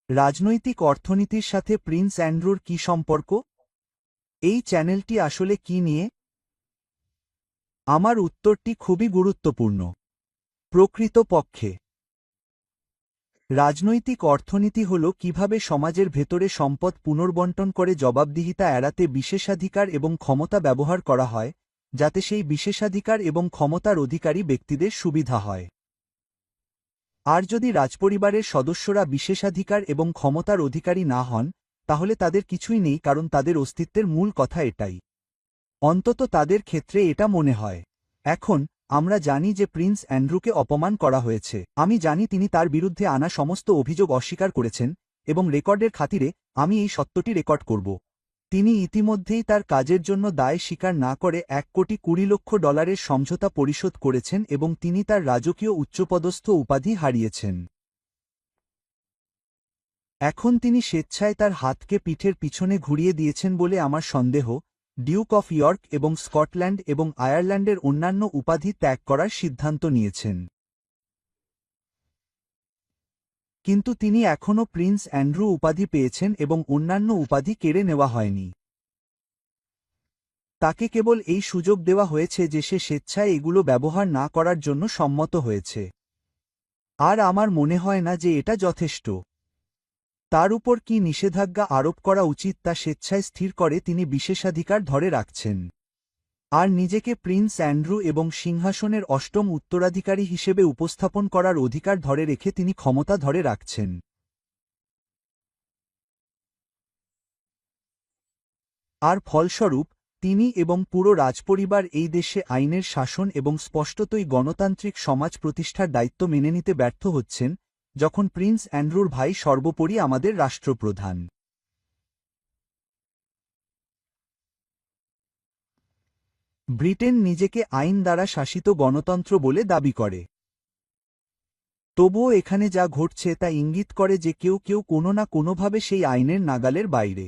রাজনৈতিক অর্থনীতির সাথে প্রিন্স অ্যান্ড্রুর কি সম্পর্ক? এই চ্যানেলটি আসলে কি নিয়ে? আমার উত্তরটি খুবই গুরুত্বপূর্ণ। প্রকৃতপক্ষে রাজনৈতিক অর্থনীতি হল কিভাবে সমাজের ভেতরে সম্পদ পুনর্বণ্টন করে জবাবদিহিতা এড়াতে বিশেষাধিকার এবং ক্ষমতা ব্যবহার করা হয়, যাতে সেই বিশেষাধিকার এবং ক্ষমতার অধিকারী ব্যক্তিদের সুবিধা হয়। আর যদি রাজপরিবারের সদস্যরা বিশেষাধিকার এবং ক্ষমতার অধিকারী না হন, তাহলে তাদের কিছুই নেই, কারণ তাদের অস্তিত্বের মূল কথা এটাই। অন্তত তাদের ক্ষেত্রে এটা মনে হয়। এখন আমরা জানি যে প্রিন্স অ্যান্ড্রুকে অপমান করা হয়েছে। আমি জানি তিনি তার বিরুদ্ধে আনা সমস্ত অভিযোগ অস্বীকার করেছেন, এবং রেকর্ডের খাতিরে আমি এই সত্যটি রেকর্ড করব। তিনি ইতিমধ্যেই তার কাজের জন্য দায় স্বীকার না করে $1,20,00,000 সমঝোতা পরিশোধ করেছেন এবং তিনি তার রাজকীয় উচ্চপদস্থ উপাধি হারিয়েছেন। এখন তিনি স্বেচ্ছায় তার হাতকে পিঠের পিছনে ঘুরিয়ে দিয়েছেন বলে আমার সন্দেহ। ডিউক অফ ইয়র্ক এবং স্কটল্যান্ড এবং আয়ারল্যান্ডের অন্যান্য উপাধি ত্যাগ করার সিদ্ধান্ত নিয়েছেন। কিন্তু তিনি এখনও প্রিন্স অ্যান্ড্রু উপাধি পেয়েছেন এবং অন্যান্য উপাধি কেড়ে নেওয়া হয়নি। তাকে কেবল এই সুযোগ দেওয়া হয়েছে যে সে স্বেচ্ছায় এগুলো ব্যবহার না করার জন্য সম্মত হয়েছে। আর আমার মনে হয় না যে এটা যথেষ্ট। তার উপর কি নিষেধাজ্ঞা আরোপ করা উচিত তা স্বেচ্ছায় স্থির করে তিনি বিশেষাধিকার ধরে রাখছেন। আর নিজেকে প্রিন্স অ্যান্ড্রু এবং সিংহাসনের অষ্টম উত্তরাধিকারী হিসেবে উপস্থাপন করার অধিকার ধরে রেখে তিনি ক্ষমতা ধরে রাখছেন। আর ফলস্বরূপ তিনি এবং পুরো রাজপরিবার এই দেশে আইনের শাসন এবং স্পষ্টতই গণতান্ত্রিক সমাজ প্রতিষ্ঠার দায়িত্ব মেনে নিতে ব্যর্থ হচ্ছেন, যখন প্রিন্স অ্যান্ড্রুর ভাই সর্বোপরি আমাদের রাষ্ট্রপ্রধান। ব্রিটেন নিজেকে আইন দ্বারা শাসিত গণতন্ত্র বলে দাবি করে। তবুও এখানে যা ঘটছে তা ইঙ্গিত করে যে কেউ কেউ কোনো না কোনোভাবে সেই আইনের নাগালের বাইরে।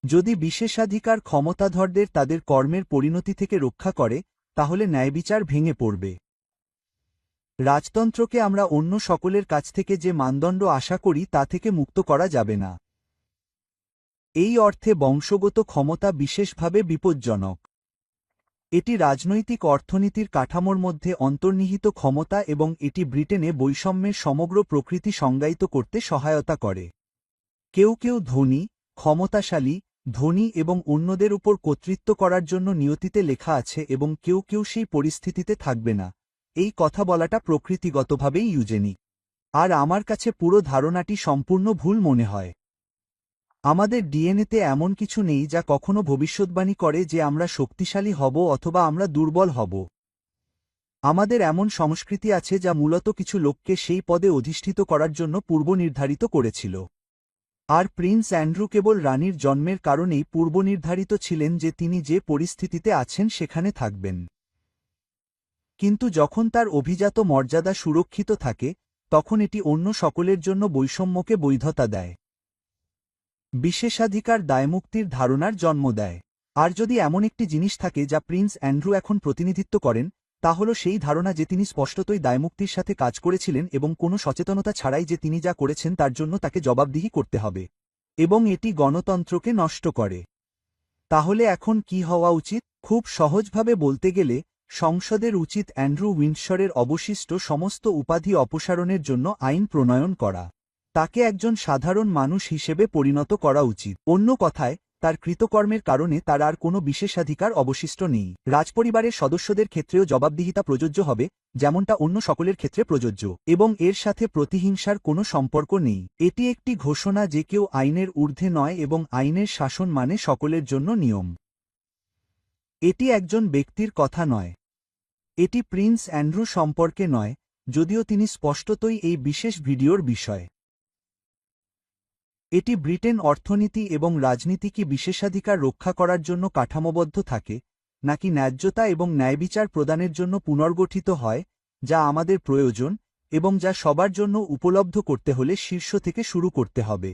যদি বিশেষাধিকার ক্ষমতাধরদের তাদের কর্মের পরিণতি থেকে রক্ষা করে, তাহলে ন্যায়বিচার ভেঙে পড়বে। রাজতন্ত্রকে আমরা অন্য সকলের কাছ থেকে যে মানদণ্ড আশা করি তা থেকে মুক্ত করা যাবে না। এই অর্থে বংশগত ক্ষমতা বিশেষভাবে বিপজ্জনক। এটি রাজনৈতিক অর্থনীতির কাঠামোর মধ্যে অন্তর্নিহিত ক্ষমতা এবং এটি ব্রিটেনে বৈষম্যের সমগ্র প্রকৃতি সংজ্ঞায়িত করতে সহায়তা করে। কেউ কেউ ক্ষমতাশালী, ধনী এবং অন্যদের উপর কর্তৃত্ব করার জন্য নিয়তিতে লেখা আছে এবং কেউ কেউ সেই পরিস্থিতিতে থাকবে না। এই কথা বলাটা প্রকৃতিগতভাবেই ইউজেনিক। আর আমার কাছে পুরো ধারণাটি সম্পূর্ণ ভুল মনে হয়। আমাদের ডিএনএতে এমন কিছু নেই যা কখনো ভবিষ্যদ্বাণী করে যে আমরা শক্তিশালী হব অথবা আমরা দুর্বল হব। আমাদের এমন সংস্কৃতি আছে যা মূলত কিছু লোককে সেই পদে অধিষ্ঠিত করার জন্য পূর্বনির্ধারিত করেছিল। আর প্রিন্স অ্যান্ড্রু কেবল রানীর জন্মের কারণেই পূর্বনির্ধারিত ছিলেন যে তিনি যে পরিস্থিতিতে আছেন সেখানে থাকবেন। কিন্তু যখন তার অভিজাত মর্যাদা সুরক্ষিত থাকে, তখন এটি অন্য সকলের জন্য বৈষম্যকে বৈধতা দেয়। বিশেষাধিকার দায়মুক্তির ধারণার জন্ম দেয়। আর যদি এমন একটি জিনিস থাকে যা প্রিন্স অ্যান্ড্রু এখন প্রতিনিধিত্ব করেন, তা হল সেই ধারণা যে তিনি স্পষ্টতই দায়মুক্তির সাথে কাজ করেছিলেন এবং কোনো সচেতনতা ছাড়াই যে তিনি যা করেছেন তার জন্য তাকে জবাবদিহি করতে হবে। এবং এটি গণতন্ত্রকে নষ্ট করে। তাহলে এখন কি হওয়া উচিত? খুব সহজভাবে বলতে গেলে, সংসদের উচিত অ্যান্ড্রু উইন্ডসরের অবশিষ্ট সমস্ত উপাধি অপসারণের জন্য আইন প্রণয়ন করা। তাকে একজন সাধারণ মানুষ হিসেবে পরিণত করা উচিত। অন্য কথায়, তার কৃতকর্মের কারণে তার আর কোনো বিশেষাধিকার অবশিষ্ট নেই। রাজপরিবারের সদস্যদের ক্ষেত্রেও জবাবদিহিতা প্রযোজ্য হবে, যেমনটা অন্য সকলের ক্ষেত্রে প্রযোজ্য, এবং এর সাথে প্রতিহিংসার কোনো সম্পর্ক নেই। এটি একটি ঘোষণা যে কেউ আইনের ঊর্ধ্বে নয় এবং আইনের শাসন মানে সকলের জন্য নিয়ম। এটি একজন ব্যক্তির কথা নয়। এটি প্রিন্স অ্যান্ড্রু সম্পর্কে নয়, যদিও তিনি স্পষ্টতই এই বিশেষ ভিডিওর বিষয়। এটি ব্রিটেন অর্থনীতি এবং রাজনীতি কি বিশেষাধিকার রক্ষা করার জন্য কাঠামোবদ্ধ থাকে, নাকি ন্যায্যতা এবং ন্যায়বিচার প্রদানের জন্য পুনর্গঠিত হয়, যা আমাদের প্রয়োজন, এবং যা সবার জন্য উপলব্ধ করতে হলে শীর্ষ থেকে শুরু করতে হবে।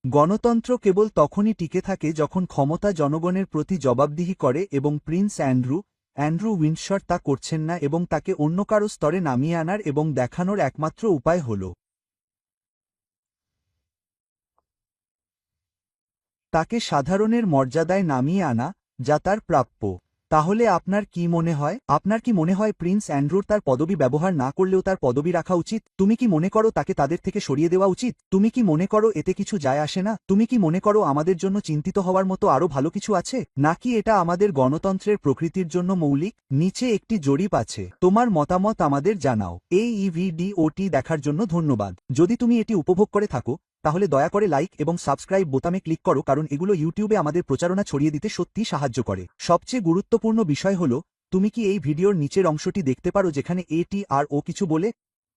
গণতন্ত্র কেবল তখনই টিকে থাকে যখন ক্ষমতা জনগণের প্রতি জবাবদিহি করে এবং প্রিন্স অ্যান্ড্রু, অ্যান্ড্রু উইন্ডসর তা করছেন না এবং তাকে অন্য কারো স্তরে নামিয়ে আনার এবং দেখানোর একমাত্র উপায় হল তাকে সাধারণের মর্যাদায় নামিয়ে আনা, যা তার প্রাপ্য। তাহলে আপনার কি মনে হয় প্রিন্স অ্যান্ড্রুর তার পদবি ব্যবহার না করলেও তার পদবি রাখা উচিত? তুমি কি মনে করো তাকে তাদের থেকে সরিয়ে দেওয়া উচিত? তুমি কি মনে করো এতে কিছু যায় আসে না? তুমি কি মনে করো আমাদের জন্য চিন্তিত হওয়ার মতো আরও ভালো কিছু আছে, নাকি এটা আমাদের গণতন্ত্রের প্রকৃতির জন্য মৌলিক? নিচে একটি জরিপ আছে, তোমার মতামত আমাদের জানাও। এই ভিডিওটি দেখার জন্য ধন্যবাদ। যদি তুমি এটি উপভোগ করে থাকো তাহলে দয়া করে লাইক এবং সাবস্ক্রাইব বোতামে ক্লিক করো, কারণ এগুলো ইউটিউবে আমাদের প্রচারণা ছড়িয়ে দিতে সত্যিই সাহায্য করে। সবচেয়ে গুরুত্বপূর্ণ বিষয় হল, তুমি কি এই ভিডিওর নিচের অংশটি দেখতে পারো যেখানে এটি আর ও কিছু বলে,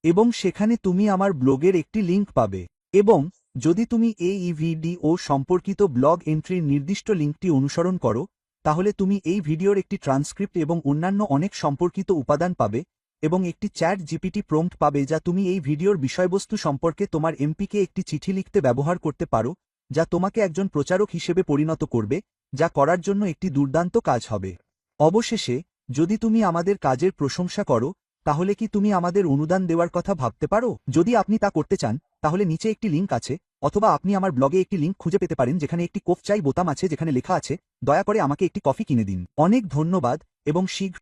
এবং সেখানে তুমি আমার ব্লগের একটি লিঙ্ক পাবে। এবং যদি তুমি এই ভিডিও সম্পর্কিত ব্লগ এন্ট্রির নির্দিষ্ট লিঙ্কটি অনুসরণ করো, তাহলে তুমি এই ভিডিওর একটি ট্রান্সক্রিপ্ট এবং অন্যান্য অনেক সম্পর্কিত উপাদান পাবে, এবং একটি চ্যাট জিপিটি প্রম্পট পাবে যা তুমি এই ভিডিওর বিষয়বস্তু সম্পর্কে তোমার এমপিকে একটি চিঠি লিখতে ব্যবহার করতে পারো, যা তোমাকে একজন প্রচারক হিসেবে পরিণত করবে, যা করার জন্য একটি দুর্দান্ত কাজ হবে। অবশেষে, যদি তুমি আমাদের কাজের প্রশংসা করো, তাহলে কি তুমি আমাদের অনুদান দেওয়ার কথা ভাবতে পারো? যদি আপনি তা করতে চান, তাহলে নিচে একটি লিঙ্ক আছে, অথবা আপনি আমার ব্লগে একটি লিঙ্ক খুঁজে পেতে পারেন যেখানে একটি কোফ চাই বোতাম আছে যেখানে লেখা আছে, দয়া করে আমাকে একটি কফি কিনে দিন। অনেক ধন্যবাদ এবং শীঘ্র